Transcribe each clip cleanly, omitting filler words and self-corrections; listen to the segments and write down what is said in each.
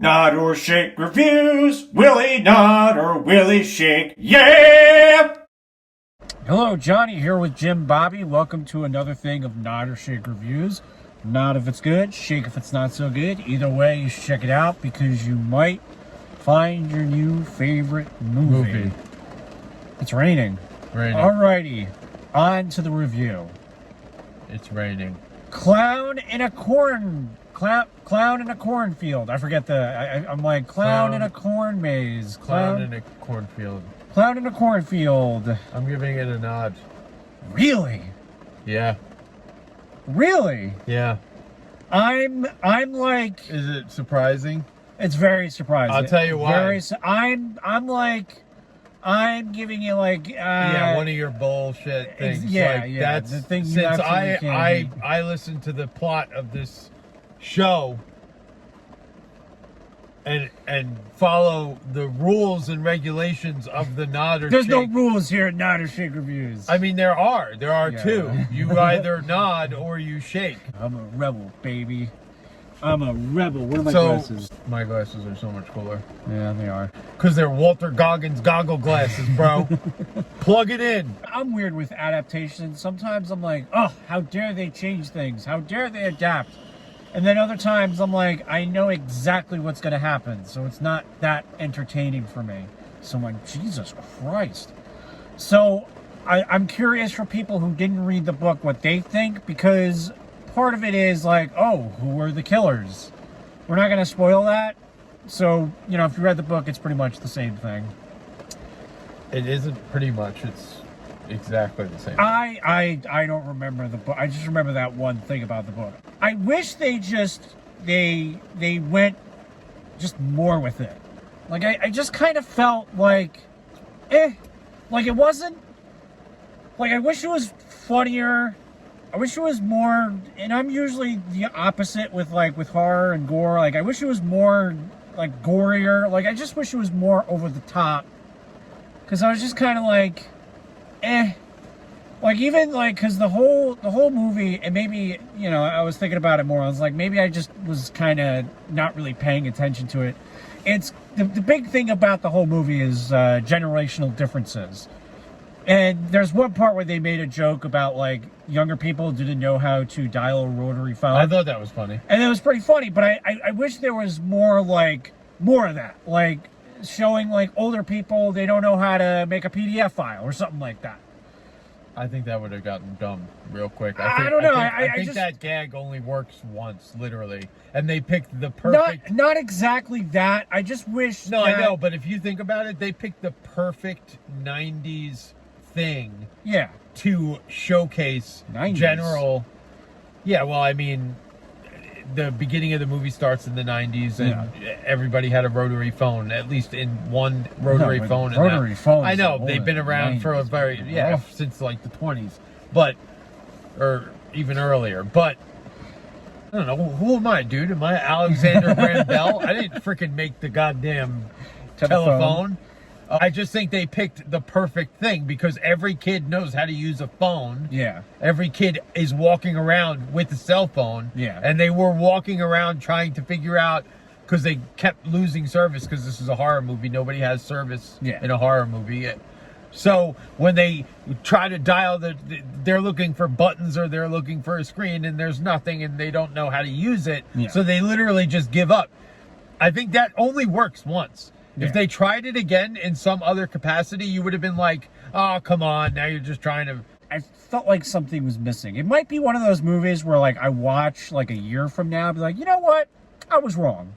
Nod or shake reviews. Willie nod or Willie shake. Yeah! Hello, Johnny here with Jim Bobby. Welcome to another thing of Nod or Shake reviews. Nod if it's good, shake if it's not so good. Either way, you should check it out because you might find your new favorite movie. It's raining. Alrighty, on to the review. It's raining. Clown in a cornfield. I forget I'm like clown in a corn maze. Clown in a cornfield. Clown in a cornfield. I'm giving it a nod. Really? Yeah. Really? Yeah. I'm like. Is it surprising? It's very surprising. I'll tell you why. I'm giving you like. Yeah, one of your bullshit things. Yeah, like, yeah. That's the thing you since can't I listened to the plot of this show and follow the rules and regulations of the nod or There's shake. no rules here at Nod or Shake reviews. I mean, there are Yeah. two. You either nod or you shake. I'm a rebel, baby. I'm a rebel. What are my glasses? My glasses are so much cooler. Yeah, they are. Because they're Walter Goggins goggle glasses, bro. Plug it in. I'm weird with adaptations. Sometimes I'm like, oh, how dare they change things? How dare they adapt? And then other times I'm like, I know exactly what's going to happen. So it's not that entertaining for me. So I'm like, Jesus Christ. So I'm curious for people who didn't read the book what they think, because part of it is like, oh, who are the killers? We're not going to spoil that. So, you know, if you read the book, it's pretty much the same thing. It isn't pretty much. It's exactly the same. I don't remember the book. I just remember that one thing about the book. I wish they went just more with it. Like, I just kind of felt like, like it wasn't, like I wish it was funnier. I wish it was more, and I'm usually the opposite with horror and gore. Like, I wish it was more, like, gorier. Like, I just wish it was more over the top. Because I was just kind of like, Like, even, like, because the whole movie, and maybe, you know, I was thinking about it more. I was like, maybe I just was kind of not really paying attention to it. It's, the big thing about the whole movie is generational differences. And there's one part where they made a joke about, like, younger people didn't know how to dial a rotary phone. I thought that was funny. And it was pretty funny, but I wish there was more of that. Like, showing, like, older people, they don't know how to make a PDF file or something like that. I think that would have gotten dumb real quick. I don't know. I think that gag only works once, literally. And they picked the perfect... Not exactly that. I just wish No, I know, but if you think about it, they picked the perfect 90s thing to showcase 90s. General... Yeah, well, I mean, the beginning of the movie starts in the 90s, and everybody had a rotary phone, at least in one rotary phone. Rotary phones. I know, they've been around for a very... Yeah, since like the 20s. But... Or even earlier. But... I don't know. Who am I, dude? Am I Alexander Graham Bell? I didn't freaking make the goddamn telephone. I just think they picked the perfect thing because every kid knows how to use a phone. Yeah. Every kid is walking around with a cell phone. Yeah. And they were walking around trying to figure out, because they kept losing service because this is a horror movie. Nobody has service in a horror movie. So when they try to dial, they're looking for buttons or they're looking for a screen and there's nothing and they don't know how to use it. Yeah. So they literally just give up. I think that only works once. Yeah. If they tried it again in some other capacity, you would have been like, oh, come on, now you're just trying to... I felt like something was missing. It might be one of those movies where, like, I watch, like, a year from now, be like, you know what? I was wrong.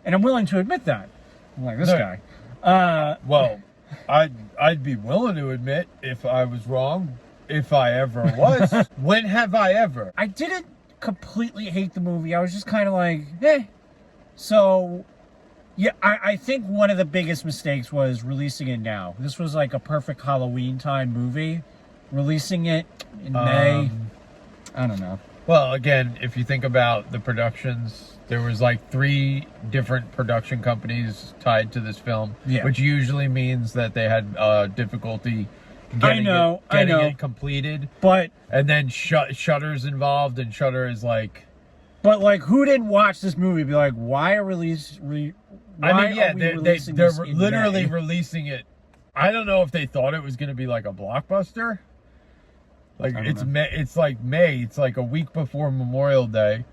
And I'm willing to admit that. I'm like, this guy. Well... I'd be willing to admit if I was wrong, if I ever was. When have I ever? I didn't completely hate the movie. I was just kind of like, So, yeah, I think one of the biggest mistakes was releasing it now. This was like a perfect Halloween time movie. Releasing it in May, I don't know. Well, again, if you think about the productions, there was like 3 different production companies tied to this film, which usually means that they had difficulty getting it completed. But and then Shudder's involved, and Shudder is like But like, who didn't watch this movie? And be like, why are releasing they're this literally in May? releasing it. I don't know if they thought it was going to be like a blockbuster. Like it's like May. It's like a week before Memorial Day,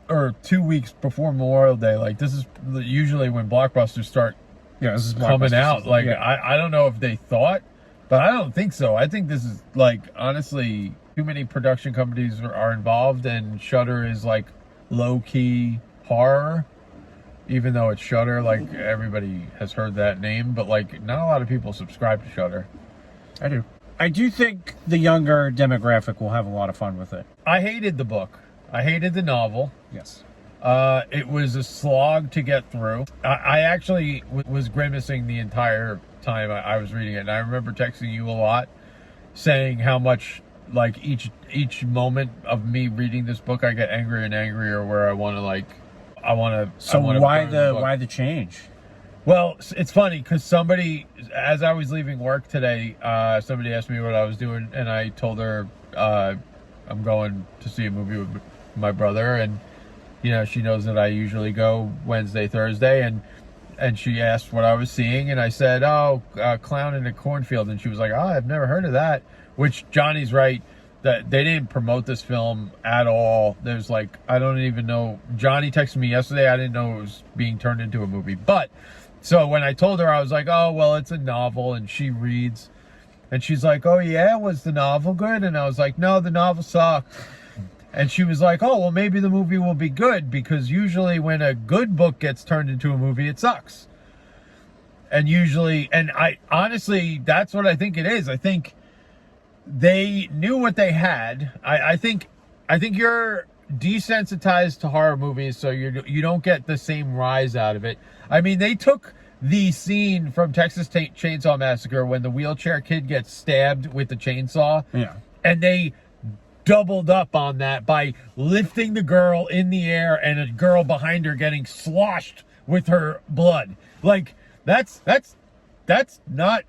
or 2 weeks before Memorial Day. Like, this is usually when blockbusters start this is coming out. season. Like, I don't know if they thought, but I don't think so. I think this is, like, honestly, too many production companies are involved, and Shudder is like low-key horror, even though it's Shudder. Like, everybody has heard that name, but like, not a lot of people subscribe to Shudder. I do. I do think the younger demographic will have a lot of fun with it. I hated the book. I hated the novel. Yes. It was a slog to get through. I actually was grimacing the entire time I was reading it, and I remember texting you a lot, saying how much, like, each moment of me reading this book, I get angrier and angrier, where I want to. So why the change? Well, it's funny because somebody, as I was leaving work today, somebody asked me what I was doing, and I told her I'm going to see a movie with my brother, and she knows that I usually go Wednesday, Thursday, and she asked what I was seeing, and I said, Clown in a Cornfield, and she was like, I've never heard of that. Which, Johnny's right, that they didn't promote this film at all. There's like, I don't even know. Johnny texted me yesterday. I didn't know it was being turned into a movie, but. So when I told her, I was like, oh, well, it's a novel, and she reads. And she's like, oh, yeah, was the novel good? And I was like, no, the novel sucked. And she was like, oh, well, maybe the movie will be good, because usually when a good book gets turned into a movie, it sucks. And I honestly, that's what I think it is. I think they knew what they had. I think you're desensitized to horror movies, so you don't get the same rise out of it. I mean, they took the scene from Texas Chainsaw Massacre when the wheelchair kid gets stabbed with the chainsaw, and they doubled up on that by lifting the girl in the air and a girl behind her getting sloshed with her blood. Like, that's not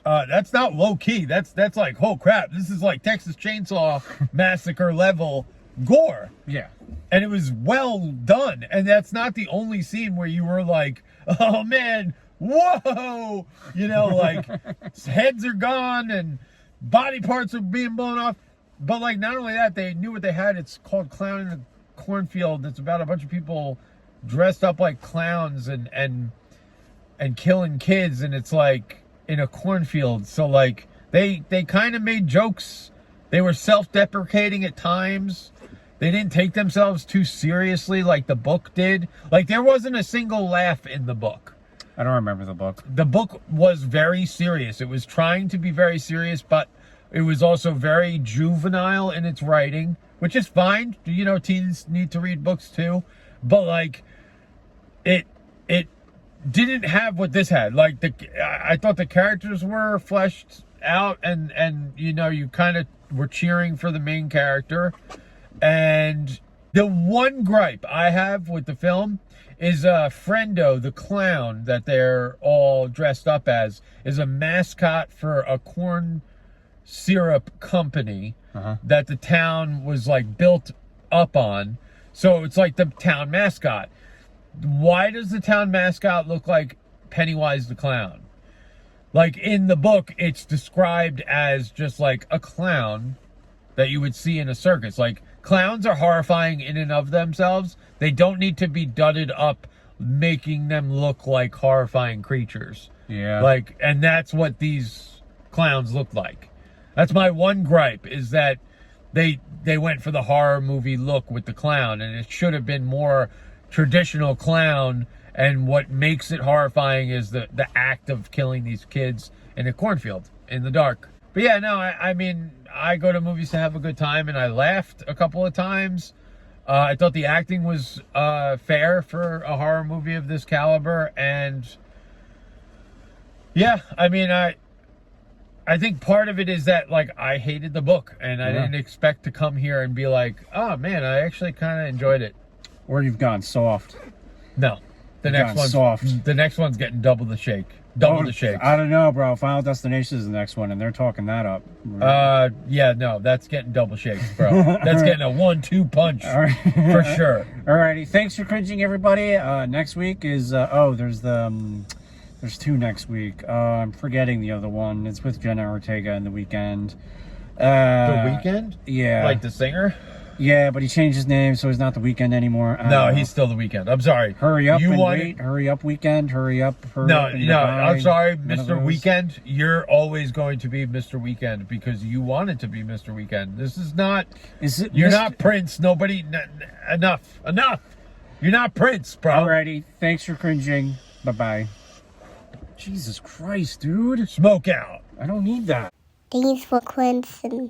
low key. That's like, oh crap, this is like Texas Chainsaw Massacre level gore. Yeah. And it was well done. And that's not the only scene where you were like, oh man, whoa, like heads are gone and body parts are being blown off. But like, not only that, they knew what they had. It's called Clown in a Cornfield. It's about a bunch of people dressed up like clowns and killing kids, and it's like in a cornfield. So like, they kind of made jokes. They were self-deprecating at times. They didn't take themselves too seriously like the book did. Like, there wasn't a single laugh in the book. I don't remember the book. The book was very serious. It was trying to be very serious, but it was also very juvenile in its writing, which is fine. Teens need to read books too. But like, it didn't have what this had. Like, I thought the characters were fleshed out, and you kind of were cheering for the main character. And the one gripe I have with the film is Friendo, the clown that they're all dressed up as, is a mascot for a corn syrup company that the town was like built up on. So it's like the town mascot. Why does the town mascot look like Pennywise the clown? Like, in the book, it's described as just like a clown that you would see in a circus. Like, clowns are horrifying in and of themselves. They don't need to be dudded up, making them look like horrifying creatures. Yeah. Like, and that's what these clowns look like. That's my one gripe, is that they went for the horror movie look with the clown, and it should have been more traditional clown. And what makes it horrifying is the act of killing these kids in a cornfield in the dark. But yeah, no, I mean, I go to movies to have a good time, and I laughed a couple of times. I thought the acting was fair for a horror movie of this caliber. And yeah, I mean, I think part of it is that, like, I hated the book, and I didn't expect to come here and be like, oh man, I actually kind of enjoyed it. Or you've gone soft. No. The next one's soft. The next one's getting double the shake. Double the shake. I don't know, bro. Final Destination is the next one, and they're talking that up. Yeah, no, that's getting double shakes, bro. That's getting a 1-2 punch for sure. Alrighty, thanks for cringing, everybody. Next week is there's two next week. I'm forgetting the other one. It's with Jenna Ortega and The Weeknd. The Weeknd? Yeah. Like the singer? Yeah, but he changed his name, so he's not The Weeknd anymore. No, he's still The Weeknd. I'm sorry. Hurry up and wait. Hurry up, Weekend. Hurry up. No, I'm sorry, Mr. Weeknd. You're always going to be Mr. Weeknd because you wanted to be Mr. Weeknd. This is not. You're not Prince. Nobody. Enough. You're not Prince, bro. Alrighty. Thanks for cringing. Bye-bye. Jesus Christ, dude. Smoke out. I don't need that. Thanks for Quincy.